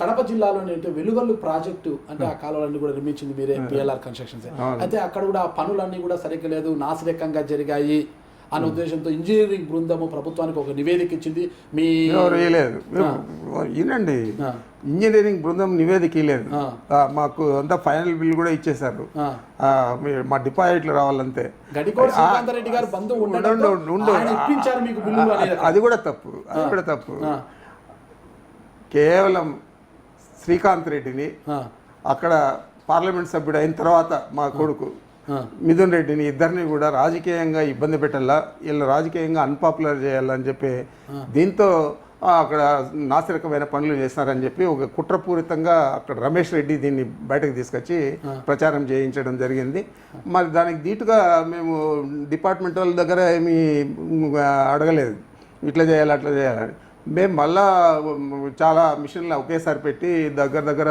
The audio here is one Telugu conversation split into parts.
కడప జిల్లాలోని అంటే వెలుగొల్లు ప్రాజెక్టు అంటే ఆ కాలువలన్నీ కూడా నిర్మించింది మీరే, పిఎల్ఆర్ కన్స్ట్రక్షన్స్. అయితే అక్కడ కూడా ఆ పనులన్నీ కూడా సరిగ్గా లేదు, నాసిరకంగా జరిగాయి అనే ఉద్దేశంతో ఇంజనీరింగ్ బృందము ప్రభుత్వానికి ఒక నివేదిక ఇచ్చింది. మీ వినండి, ఇంజనీరింగ్ బృందం నివేదిక లేదు, మాకు అంతా ఫైనల్ బిల్ కూడా ఇచ్చేశారు, మా డిపాజిట్లు రావాలంతే. గడికోట శ్రీకాంతరెడ్డి గారు బంధువు ఇప్పించారు మీకు బిల్లులు అనేది. అది కూడా తప్పు, అది కూడా తప్పు. కేవలం శ్రీకాంత్ రెడ్డిని అక్కడ పార్లమెంట్ సభ్యుడు అయిన తర్వాత మా కొడుకు మిథున్ రెడ్డిని ఇద్దరిని కూడా రాజకీయంగా ఇబ్బంది పెట్టాలా, వీళ్ళు రాజకీయంగా అన్పాపులర్ చేయాలని చెప్పి దీంతో అక్కడ నాసిరకమైన పనులు చేస్తున్నారని చెప్పి ఒక కుట్రపూరితంగా అక్కడ రమేష్ రెడ్డి దీన్ని బయటకు తీసుకొచ్చి ప్రచారం చేయించడం జరిగింది. మరి దానికి దీటుగా మేము డిపార్ట్మెంట్ వాళ్ళ దగ్గర ఏమీ అడగలేదు, ఇట్లా చేయాలి అట్లా చేయాలని. మేము మళ్ళా చాలా మిషన్లు ఒకేసారి పెట్టి దగ్గర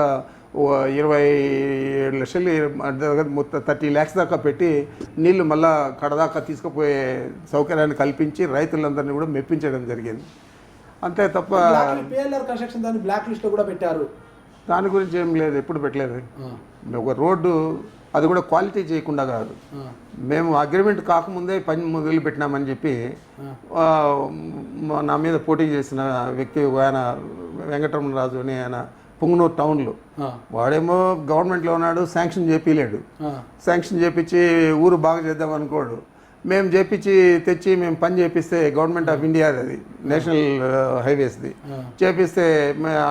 27 లక్షలు దగ్గర మొత్తం 30 lakhs దాకా పెట్టి నీళ్లు మళ్ళా కడదాకా తీసుకుపోయే సౌకర్యాన్ని కల్పించి రైతులందరినీ కూడా మెప్పించడం జరిగింది. అంతే తప్ప పిఎల్ఆర్ కన్స్ట్రక్షన్ దాన్ని బ్లాక్ లిస్ట్ లో కూడా పెట్టారు, దాని గురించి ఏం లేదు, ఎప్పుడు పెట్టలేదు. ఒక రోడ్డు అది కూడా క్వాలిటీ చేయకుండా కాదు, మేము అగ్రిమెంట్ కాకముందే పని మొదలు పెట్టినామని చెప్పి నా మీద పోటీ చేసిన వ్యక్తి ఆయన వెంకటరమణరాజు అని, ఆయన పుంగనూరు టౌన్లో, వాడేమో గవర్నమెంట్లో ఉన్నాడు, శాంక్షన్ చేపిలేడు. శాంక్షన్ చేపించి ఊరు బాగా చేద్దాం అనుకోడు. మేము చేపించి తెచ్చి మేము పని చేపిస్తే గవర్నమెంట్ ఆఫ్ ఇండియా అది నేషనల్ హైవేస్ది చేపిస్తే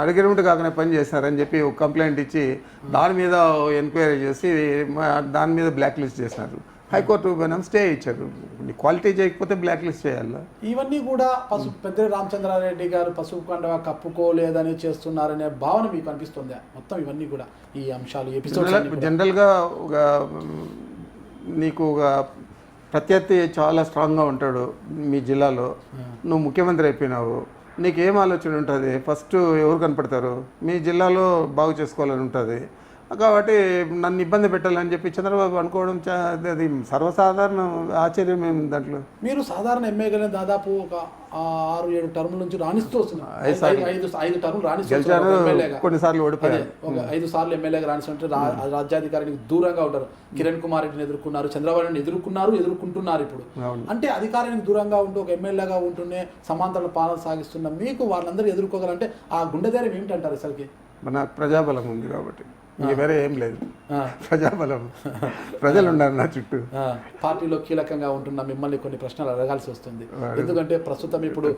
అగ్రిమెంట్ కాకనే పని చేస్తారని చెప్పి ఒక కంప్లైంట్ ఇచ్చి దాని మీద ఎంక్వైరీ చేసి దాని మీద బ్లాక్ లిస్ట్ చేసినారు. హైకోర్టు మనం స్టే ఇచ్చారు, క్వాలిటీ చేయకపోతే బ్లాక్ లిస్ట్ చేయాలి. ఇవన్నీ కూడా పెద్ద రామచంద్రారెడ్డి గారు పసుపు కండవ కప్పుకోలేదని చేస్తున్నారనే భావన మీకు అనిపిస్తుందా? మొత్తం ఇవన్నీ కూడా ఈ అంశాలు ఎపిసోడ్ జనరల్గా ఒక నీకు ఒక ప్రత్యర్థి చాలా స్ట్రాంగ్గా ఉంటాడు మీ జిల్లాలో, నువ్వు ముఖ్యమంత్రి అయిపోయినావు, నీకేం ఆలోచన ఉంటుంది? ఫస్ట్ ఎవరు కనపడతారు? మీ జిల్లాలో బాగు చేసుకోవాలని ఉంటుంది. కాబట్టి నన్ను ఇబ్బంది పెట్టాలని చెప్పి చంద్రబాబు అనుకోవడం అది సర్వసాధారణ, ఆశ్చర్యం ఏమి దాంట్లో. మీరు సాధారణ ఎమ్మెల్యేగా దాదాపు ఒక 6-7 టర్ముల నుంచి రాణిస్తూ వస్తున్నారు, 5 టర్ములు రాణిస్తారు, కొన్నిసార్లు ఓడిపోయారు, ఒక 5 సార్లు ఎమ్మెల్యేగా రాణిస్తుంటే రాజ్యాధికారికి దూరంగా ఉంటారు. కిరణ్ కుమార్ రెడ్డిని ఎదుర్కొన్నారు, చంద్రబాబు నాయుడు ఎదుర్కొంటున్నారు. ఇప్పుడు అంటే అధికారానికి దూరంగా ఉంటూ ఒక ఎమ్మెల్యేగా ఉంటూనే సమాంతర పాలన సాగిస్తున్న మీకు వాళ్ళందరూ ఎదుర్కోగలంటే ఆ గుండె ధైర్యం ఏమిటంటారు? అసలుకి మన ప్రజాబలం ఉంది కాబట్టి, వేరే ఏం లేదు, ప్రజాబలం, ప్రజలు ఉన్నారు నా చుట్టూ. పార్టీలో కీలకంగా ఉంటున్న మిమ్మల్ని కొన్ని ప్రశ్నలు అడగాల్సి వస్తుంది, ఎందుకంటే ప్రస్తుతం ఇప్పుడు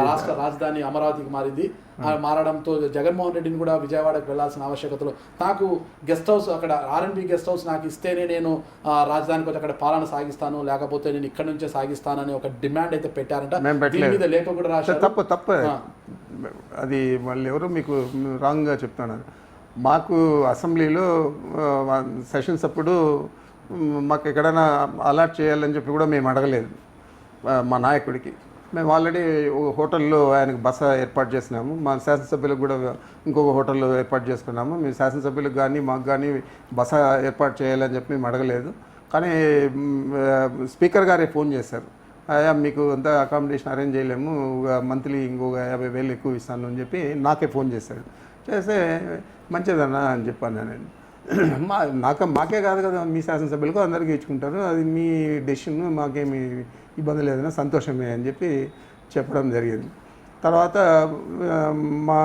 రాష్ట్ర రాజధాని అమరావతికి మారింది. మారడంతో జగన్మోహన్ రెడ్డిని కూడా విజయవాడకు వెళ్లాల్సిన ఆవశ్యకతలో, నాకు గెస్ట్ హౌస్ అక్కడ ఆర్ఎన్బి గెస్ట్ హౌస్ నాకు ఇస్తేనే నేను రాజధానికి వచ్చి అక్కడ పాలన సాగిస్తాను, లేకపోతే నేను ఇక్కడ నుంచే సాగిస్తానని ఒక డిమాండ్ అయితే పెట్టారంట. దీని మీద లేఖ కూడా రాశారు. తప్ప అది వాళ్ళు ఎవరో మీకు రాంగ్గా చెప్తున్నారు. మాకు అసెంబ్లీలో సెషన్స్ అప్పుడు మాకు ఎక్కడైనా అలాట్ చేయాలని చెప్పి కూడా మేము అడగలేదు మా నాయకుడికి. మేము ఆల్రెడీ ఒక హోటల్లో ఆయనకు బస ఏర్పాటు చేసినాము, మా శాసనసభ్యులకు కూడా ఇంకొక హోటల్లో ఏర్పాటు చేసుకున్నాము. మీ శాసనసభ్యులకు కానీ మాకు కానీ బస ఏర్పాటు చేయాలని చెప్పి మేము అడగలేదు. కానీ స్పీకర్ గారే ఫోన్ చేశారు, అయ్యా మీకు అంతా అకామిడేషన్ అరేంజ్ చేయలేము, మంత్లీ ఇంకొక 50,000 ఎక్కువ ఇస్తాను అని చెప్పి నాకే ఫోన్ చేశాడు. చేస్తే మంచిదన్నా అని చెప్పాను నేను. మాకే కాదు కదా, మీ శాసనసభ్యులకు అందరికీ ఇచ్చుకుంటారు, అది మీ డెసిషన్, మాకేమి ఇబ్బంది లేదన్నా, సంతోషమే అని చెప్పి చెప్పడం జరిగింది. తర్వాత మా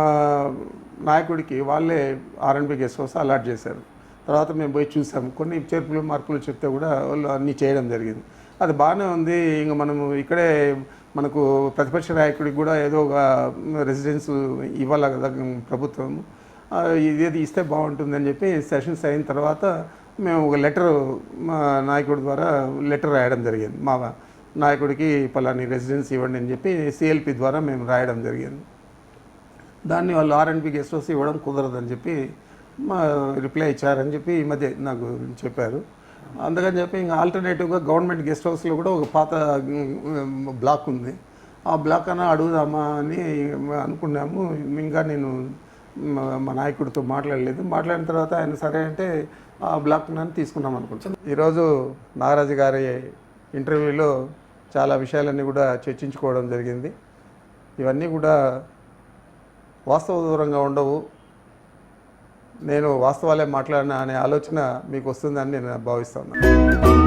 నాయకుడికి వాళ్ళే ఆర్ఎన్బి గెస్ట్ హౌస్ అలాట్ చేశారు. తర్వాత మేము పోయి చూసాము, కొన్ని చేర్పులు మార్పులు చెప్తే కూడా వాళ్ళు అన్నీ చేయడం జరిగింది. అది బాగానే ఉంది. ఇంకా మనము ఇక్కడే మనకు ప్రతిపక్ష నాయకుడికి కూడా ఏదో ఒక రెసిడెన్స్ ఇవ్వాలి కదా ప్రభుత్వం, ఇదేది ఇస్తే బాగుంటుందని చెప్పి సెషన్స్ అయిన తర్వాత మేము ఒక లెటర్ మా నాయకుడి ద్వారా లెటర్ రాయడం జరిగింది. మా నాయకుడికి పలాని రెసిడెన్స్ ఇవ్వండి అని చెప్పి సిఎల్పి ద్వారా మేము రాయడం జరిగింది. దాన్ని వాళ్ళు ఆర్ఎన్బి గెస్ట్ హౌస్ ఇవ్వడం కుదరదని చెప్పి మా రిప్లై ఇచ్చారని చెప్పి ఈ మధ్య నాకు చెప్పారు. అందుకని చెప్పి ఇంకా ఆల్టర్నేటివ్గా గవర్నమెంట్ గెస్ట్ హౌస్లో కూడా ఒక పాత బ్లాక్ ఉంది, ఆ బ్లాక్ అన్నా అడుగుదామా అని అనుకున్నాము. ఇంకా నేను మా నాయకుడితో మాట్లాడలేదు. మాట్లాడిన తర్వాత ఆయన సరే అంటే ఆ బ్లాక్ నన్ను తీసుకున్నాం అనుకుంటున్నాను. ఈరోజు నాగరాజు గారి ఇంటర్వ్యూలో చాలా విషయాలన్నీ కూడా చర్చించుకోవడం జరిగింది. ఇవన్నీ కూడా వాస్తవ దూరంగా ఉండవు, నేను వాస్తవాలే మాట్లాడినా అనే ఆలోచన మీకు వస్తుందని నేను భావిస్తాను.